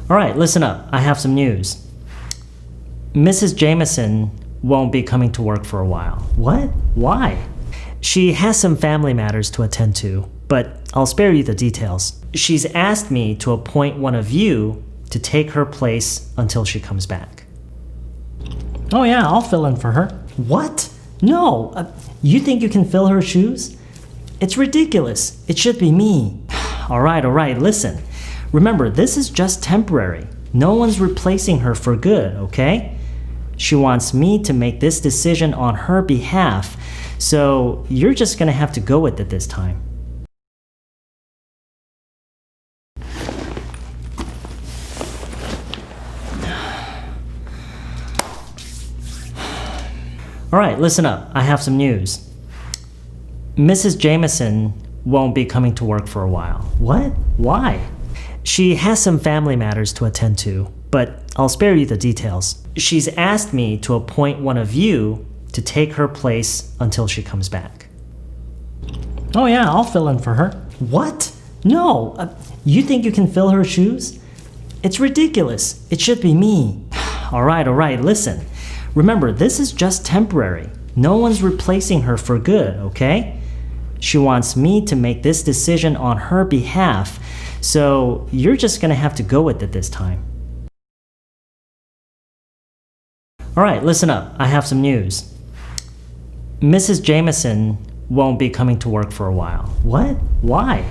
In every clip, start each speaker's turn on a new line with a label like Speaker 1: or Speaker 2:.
Speaker 1: All right, listen up. I have some news. Mrs. Jamison won't be coming to work for a while. What? Why? She has some family matters to attend to, but I'll spare you the details. She's asked me to appoint one of you to take her place until she comes back.
Speaker 2: Oh yeah, I'll fill in for her.
Speaker 1: What? No. You think you can fill her shoes? It's ridiculous. It should be me. All right, listen. Remember, this is just temporary. No one's replacing her for good, okay? She wants me to make this decision on her behalf, so you're just gonna have to go with it this time. All right, listen up. I have some news. Mrs. Jamison won't be coming to work for a while. What? Why? She has some family matters to attend to, but I'll spare you the details. She's asked me to appoint one of you to take her place until she comes back.
Speaker 2: Oh yeah, I'll fill in for her.
Speaker 1: What? No. You think you can fill her shoes? It's ridiculous. It should be me. All right, listen. Remember, this is just temporary. No one's replacing her for good, okay? She wants me to make this decision on her behalf, so you're just gonna have to go with it this time. All right, listen up. I have some news. Mrs. Jamison won't be coming to work for a while. What? Why?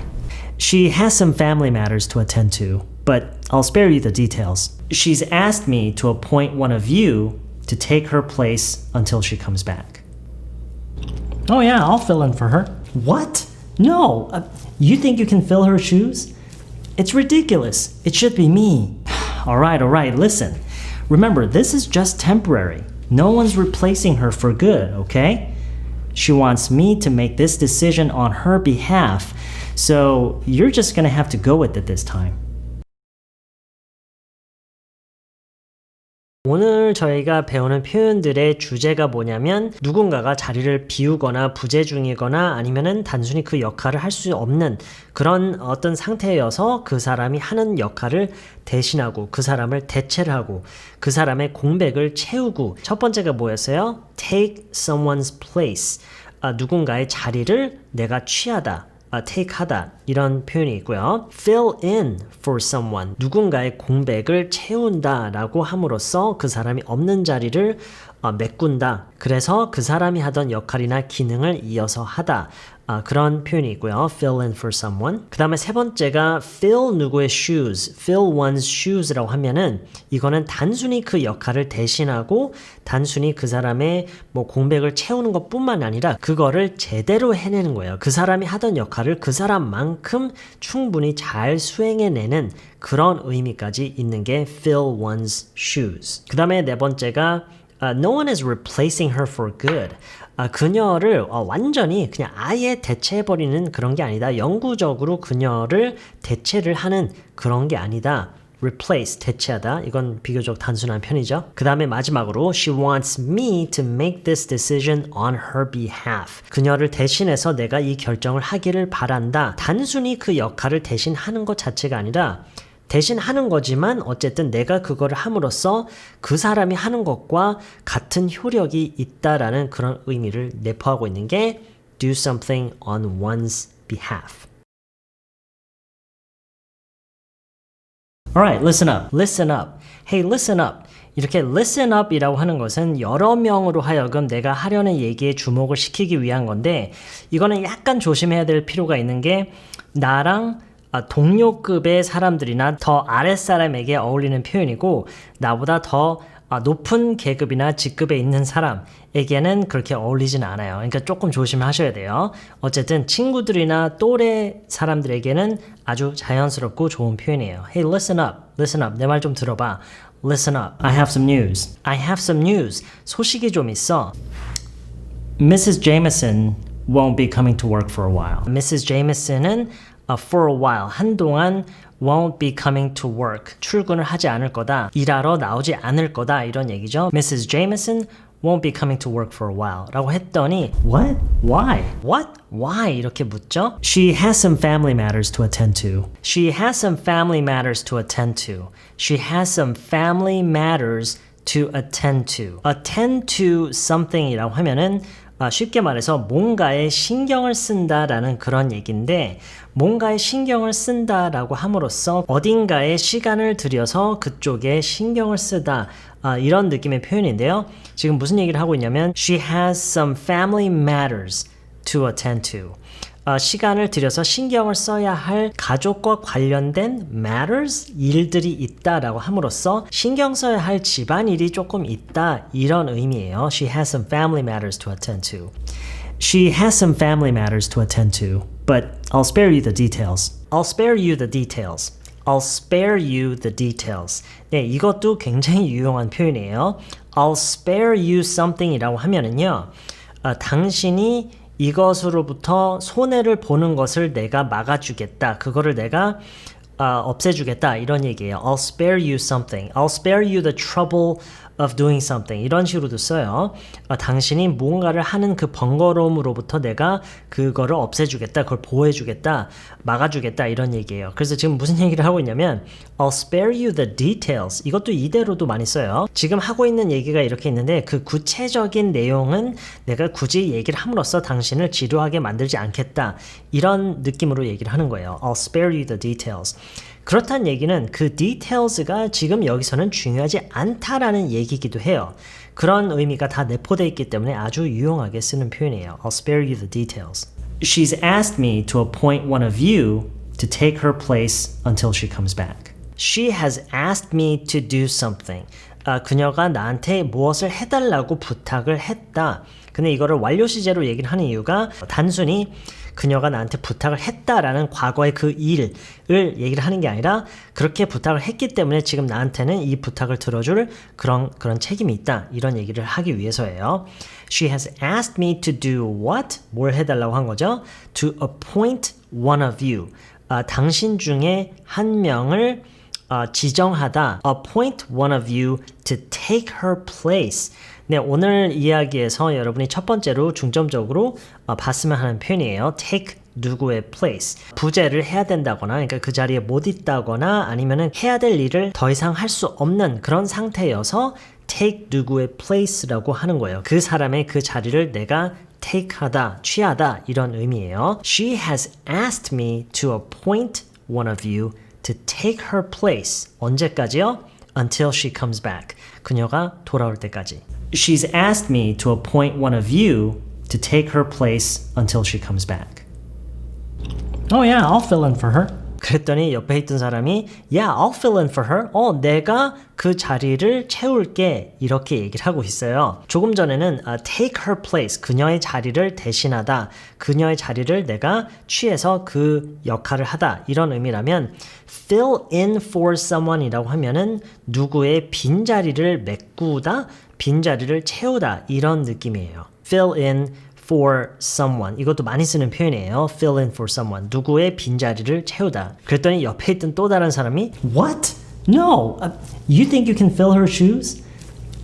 Speaker 1: She has some family matters to attend to, but I'll spare you the details. She's asked me to appoint one of you to take her place until she comes back.
Speaker 2: Oh yeah, I'll fill in for her.
Speaker 1: What? No. You think you can fill her shoes? It's ridiculous. It should be me. All right, listen. Remember, this is just temporary. No one's replacing her for good, okay? She wants me to make this decision on her behalf, so you're just gonna have to go with it this time. 오늘 저희가 배우는 표현들의 주제가 뭐냐면 누군가가 자리를 비우거나 부재 중이거나 아니면은 단순히 그 역할을 할 수 없는 그런 어떤 상태여서 그 사람이 하는 역할을 대신하고 그 사람을 대체를 하고 그 사람의 공백을 채우고 첫 번째가 뭐였어요? Take someone's place. 누군가의 자리를 내가 취하다. take 하다 이런 표현이 있고요. fill in for someone 누군가의 공백을 채운다 라고 함으로써 그 사람이 없는 자리를 메꾼다. 그래서 그 사람이 하던 역할이나 기능을 이어서 하다. 그런 표현이 있고요. fill in for someone. 그 다음에 세 번째가 fill 누구의 shoes, fill one's shoes라고 하면은 이거는 단순히 그 역할을 대신하고 단순히 그 사람의 뭐 공백을 채우는 것뿐만 아니라 그거를 제대로 해내는 거예요. 그 사람이 하던 역할을 그 사람만큼 충분히 잘 수행해내는 그런 의미까지 있는 게 fill one's shoes. 그 다음에 네 번째가 no one is replacing her for good. 그녀를 완전히 그냥 아예 대체해버리는 그런 게 아니다. 영구적으로 그녀를 대체를 하는 그런 게 아니다. replace, 대체하다. 이건 비교적 단순한 편이죠. 그 다음에 마지막으로 she wants me to make this decision on her behalf. 그녀를 대신해서 내가 이 결정을 하기를 바란다. 단순히 그 역할을 대신하는 것 자체가 아니라 대신 하는 거지만 어쨌든 내가 그거를 함으로써 그 사람이 하는 것과 같은 효력이 있다라는 그런 의미를 내포하고 있는 게 do something on one's behalf. Alright, listen up. Listen up. Hey, listen up. 이렇게 listen up이라고 하는 것은 여러 명으로 하여금 내가 하려는 얘기에 주목을 시키기 위한 건데 이거는 약간 조심해야 될 필요가 있는 게 나랑 동료급의 사람들이나 더 아랫사람에게 어울리는 표현이고 나보다 더 높은 계급이나 직급에 있는 사람에게는 그렇게 어울리진 않아요. 그러니까 조금 조심하셔야 돼요. 어쨌든 친구들이나 또래 사람들에게는 아주 자연스럽고 좋은 표현이에요. Hey, listen up. Listen up. 내 말 좀 들어봐. Listen up. I have some news. I have some news. 소식이 좀 있어. Mrs. Jamison won't be coming to work for a while. Mrs. Jamison은 for a while, 한동안 won't be coming to work, 출근을 하지 않을 거다, 일하러 나오지 않을 거다 이런 얘기죠. Mrs. Jamison won't be coming to work for a while 라고 했더니 What? Why? What? Why? 이렇게 묻죠. She has some family matters to attend to. She has some family matters to attend to. She has some family matters to attend to. Attend to something이라고 하면은 쉽게 말해서 뭔가에 신경을 쓴다라는 그런 얘기인데 뭔가에 신경을 쓴다라고 함으로써 어딘가에 시간을 들여서 그쪽에 신경을 쓰다 이런 느낌의 표현인데요. 지금 무슨 얘기를 하고 있냐면 She has some family matters to attend to. 시간을 들여서 신경을 써야 할 가족과 관련된 matters, 일들이 있다라고 함으로써 신경 써야 할 집안일이 조금 있다 이런 의미예요. She has some family matters to attend to. She has some family matters to attend to, but I'll spare you the details. I'll spare you the details. I'll spare you the details. 네, 이것도 굉장히 유용한 표현이에요. I'll spare you something이라고 하면은요, 당신이 이것으로부터 손해를 보는 것을 내가 막아주겠다. 그거를 내가 없애주겠다. 이런 얘기예요. I'll spare you something. I'll spare you the trouble of doing something. 이런 식으로도 써요. 당신이 무언가를 하는 그 번거로움으로부터 내가 그거를 없애주겠다. 그걸 보호해주겠다. 막아주겠다. 이런 얘기예요. 그래서 지금 무슨 얘기를 하고 있냐면 I'll spare you the details. 이것도 이대로도 많이 써요. 지금 하고 있는 얘기가 이렇게 있는데 그 구체적인 내용은 내가 굳이 얘기를 함으로써 당신을 지루하게 만들지 않겠다. 이런 느낌으로 얘기를 하는 거예요. I'll spare you the details. 그렇다는 얘기는 그 details가 지금 여기서는 중요하지 않다라는 얘기이기도 해요. 그런 의미가 다 내포되어 있기 때문에 아주 유용하게 쓰는 표현이에요. I'll spare you the details. She's asked me to appoint one of you to take her place until she comes back. She has asked me to do something. 그녀가 나한테 무엇을 해달라고 부탁을 했다. 근데 이거를 완료 시제로 얘기를 하는 이유가 단순히 그녀가 나한테 부탁을 했다라는 과거의 그 일을 얘기를 하는 게 아니라 그렇게 부탁을 했기 때문에 지금 나한테는 이 부탁을 들어줄 그런 책임이 있다. 이런 얘기를 하기 위해서예요. She has asked me to do what? 뭘 해달라고 한 거죠? To appoint one of you. 당신 중에 한 명을 지정하다. Appoint one of you to take her place. 네, 오늘 이야기에서 여러분이 첫 번째로 중점적으로 봤으면 하는 표현이에요. take 누구의 place. 부재를 해야 된다거나 그러니까 그 자리에 못 있다거나 아니면은 해야 될 일을 더 이상 할 수 없는 그런 상태여서 take 누구의 place라고 하는 거예요. 그 사람의 그 자리를 내가 take하다, 취하다 이런 의미예요. She has asked me to appoint one of you to take her place. 언제까지요? Until she comes back. 그녀가 돌아올 때까지. She's asked me to appoint one of you to take her place until she comes back.
Speaker 2: Oh yeah, I'll fill in for her.
Speaker 1: 그랬더니 옆에 있던 사람이 Yeah, I'll fill in for her. 내가 그 자리를 채울게. 이렇게 얘기를 하고 있어요. 조금 전에는 take her place, 그녀의 자리를 대신하다. 그녀의 자리를 내가 취해서 그 역할을 하다. 이런 의미라면 fill in for someone이라고 하면은 누구의 빈자리를 메꾸다, 빈자리를 채우다. 이런 느낌이에요. fill in for someone. 이것도 많이 쓰는 표현이에요. fill in for someone. 누구의 빈자리를 채우다. 그랬더니 옆에 있던 또 다른 사람이 What? No. You think you can fill her shoes?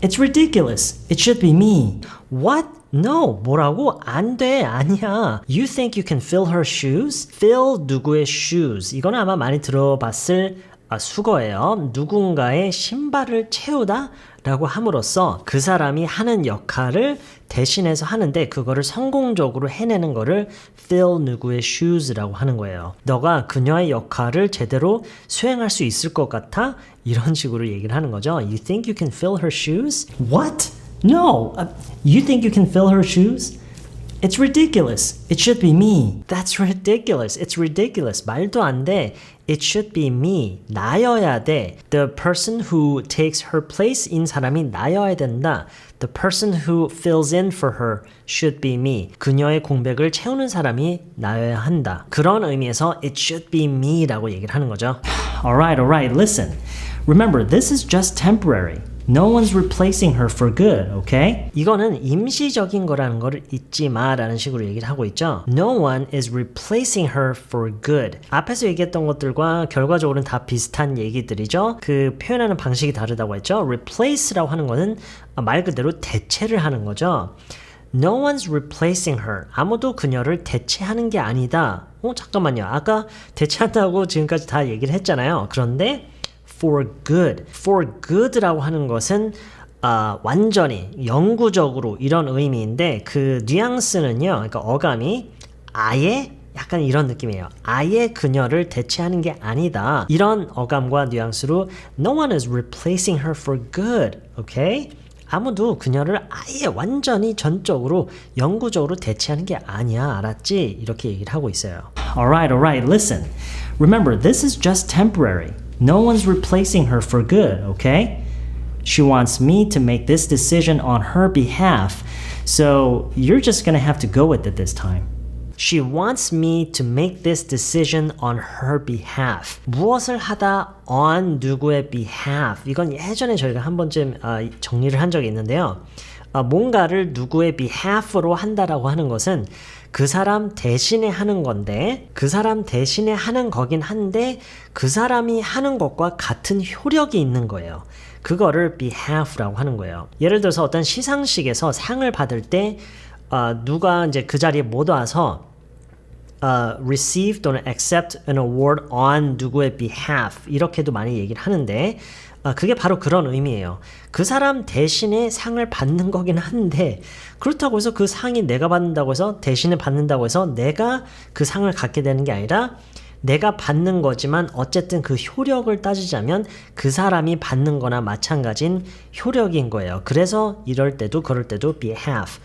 Speaker 1: It's ridiculous. It should be me. What? No. 뭐라고? 안 돼. 아니야. You think you can fill her shoes? fill 누구의 shoes. 이거는 아마 많이 들어봤을 수거예요. 누군가의 신발을 채우다 라고 함으로써 그 사람이 하는 역할을 대신해서 하는데 그거를 성공적으로 해내는 거를 fill 누구의 shoes라고 하는 거예요. 너가 그녀의 역할을 제대로 수행할 수 있을 것 같아? 이런 식으로 얘기를 하는 거죠. You think you can fill her shoes? What? No. You think you can fill her shoes? It's ridiculous. It should be me. That's ridiculous. It's ridiculous. 말도 안 돼. It should be me. 나여야 돼. The person who takes her place인 사람이 나여야 된다. The person who fills in for her should be me. 그녀의 공백을 채우는 사람이 나여야 한다. 그런 의미에서 it should be me라고 얘기를 하는 거죠. Alright, listen. Remember, this is just temporary.
Speaker 2: No one's replacing her for good, okay?
Speaker 1: 이거는 임시적인 거라는 거를 잊지 마라는 식으로 얘기를 하고 있죠. No one is replacing her for good. 앞에서 얘기했던 것들과 결과적으로는 다 비슷한 얘기들이죠. 그 표현하는 방식이 다르다고 했죠. replace라고 하는 거는 말 그대로 대체를 하는 거죠. No one's replacing her. 아무도 그녀를 대체하는 게 아니다. 잠깐만요. 아까 대체한다고 지금까지 다 얘기를 했잖아요. 그런데 for good. for good라고 하는 것은 완전히 영구적으로 이런 의미인데 그 뉘앙스는요. 그러니까 어감이 아예 약간 이런 느낌이에요. 아예 그녀를 대체하는 게 아니다. 이런 어감과 뉘앙스로 No one is replacing her for good. Okay? 아무도 그녀를 아예 완전히 전적으로 영구적으로 대체하는 게 아니야. 알았지? 이렇게 얘기를 하고 있어요.
Speaker 2: Alright, listen. Remember, this is just temporary. No one's replacing her for good, okay? She wants me to make this decision on her behalf, so you're just gonna have to go with it this time.
Speaker 1: She wants me to make this decision on her behalf. 무엇을 하다 on 누구의 behalf. 이건 예전에 저희가 한 번쯤 정리를 한 적이 있는데요. 뭔가를 누구의 behalf로 한다라고 하는 것은 그 사람 대신에 하는 건데 그 사람 대신에 하는 거긴 한데 그 사람이 하는 것과 같은 효력이 있는 거예요. 그거를 behalf라고 하는 거예요. 예를 들어서 어떤 시상식에서 상을 받을 때 누가 이제 그 자리에 못 와서 receive 또는 accept an award on 누구의 behalf 이렇게도 많이 얘기를 하는데 그게 바로 그런 의미예요. 그 사람 대신에 상을 받는 거긴 한데 그렇다고 해서 그 상이 내가 받는다고 해서 대신에 받는다고 해서 내가 그 상을 갖게 되는 게 아니라 내가 받는 거지만 어쨌든 그 효력을 따지자면 그 사람이 받는 거나 마찬가지인 효력인 거예요. 그래서 이럴 때도 그럴 때도 behalf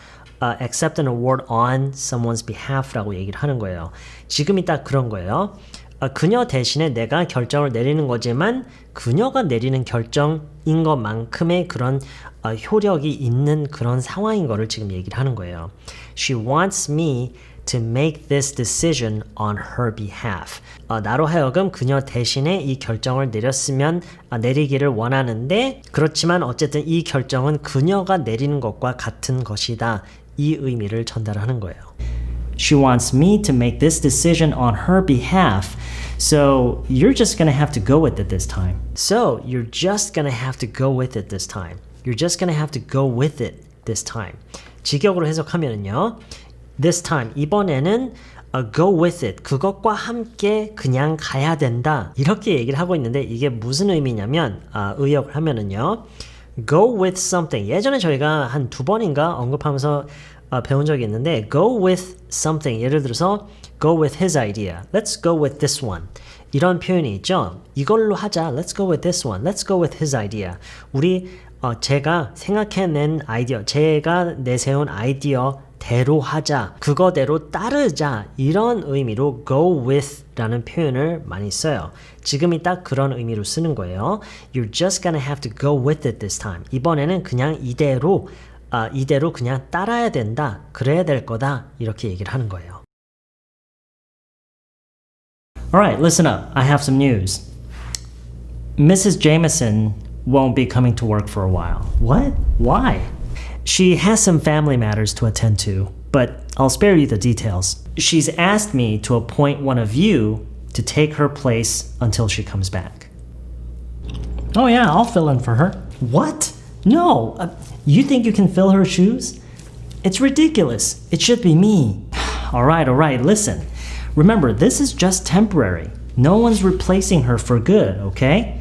Speaker 1: accept an award on someone's behalf라고 얘기를 하는 거예요. 지금이 딱 그런 거예요. 그녀 대신에 내가 결정을 내리는 거지만 그녀가 내리는 결정인 것만큼의 그런 효력이 있는 그런 상황인 거를 지금 얘기를 하는 거예요. She wants me to make this decision on her behalf. 나로 하여금 그녀 대신에 이 결정을 내리기를 원하는데 그렇지만 어쨌든 이 결정은 그녀가 내리는 것과 같은 것이다. 이 의미를 전달하는 거예요.
Speaker 2: She wants me to make this decision on her behalf, so you're just gonna have to go with it this time.
Speaker 1: So you're just gonna have to go with it this time. You're just gonna have to go with it this time. 직역으로 해석하면은요. This time, 이번에는 go with it, 그것과 함께 그냥 가야 된다. 이렇게 얘기를 하고 있는데 이게 무슨 의미냐면 의역을 하면은요. Go with something. 예전에 저희가 한 2번인가 언급하면서 배운 적이 있는데 go with something. 예를 들어서 go with his idea. Let's go with this one. 이런 표현이 있죠. 이걸로 하자. Let's go with this one. Let's go with his idea. 우리 제가 생각해낸 아이디어, 제가 내세운 아이디어 대로 하자, 그거대로 따르자 이런 의미로 go with 라는 표현을 많이 써요. 지금이 딱 그런 의미로 쓰는 거예요. You're just gonna have to go with it this time. 이번에는 그냥 이대로 그냥 따라야 된다, 그래야 될 거다 이렇게 얘기를 하는 거예요.
Speaker 2: Alright, listen up. I have some news. Mrs. Jamison won't be coming to work for a while.
Speaker 1: What? Why?
Speaker 2: She has some family matters to attend to, but I'll spare you the details. She's asked me to appoint one of you to take her place until she comes back.
Speaker 3: Oh yeah, I'll fill in for her.
Speaker 2: What?
Speaker 3: No,
Speaker 2: You think you can fill her shoes? It's ridiculous. It should be me. Alright, listen. Remember, this is just temporary. No one's replacing her for good, okay?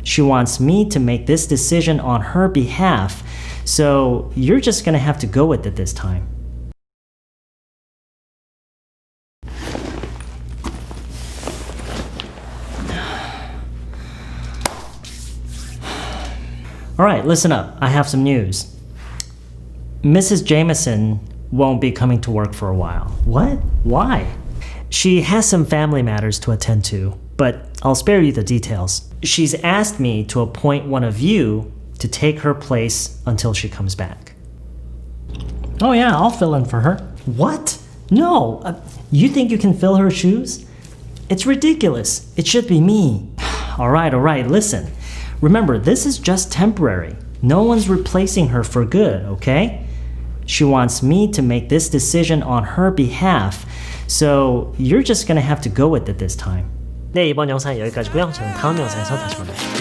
Speaker 2: She wants me to make this decision on her behalf, so you're just gonna have to go with it this time. Alright, listen up. I have some news. Mrs. Jamison won't be coming to work for a while.
Speaker 1: What? Why?
Speaker 2: She has some family matters to attend to, but I'll spare you the details. She's asked me to appoint one of you to take her place until she comes back.
Speaker 3: Oh yeah, I'll fill in for her.
Speaker 2: What?
Speaker 3: No,
Speaker 2: You think you can fill her shoes? It's ridiculous. It should be me. Alright, listen. Remember, this is just temporary. No one's replacing her for good, okay? She wants me to make this decision on her behalf. So you're just gonna have to go with it this time.
Speaker 1: 네, 이번 영상은 여기까지고요. 저는 다음 영상에서 다시 만나요.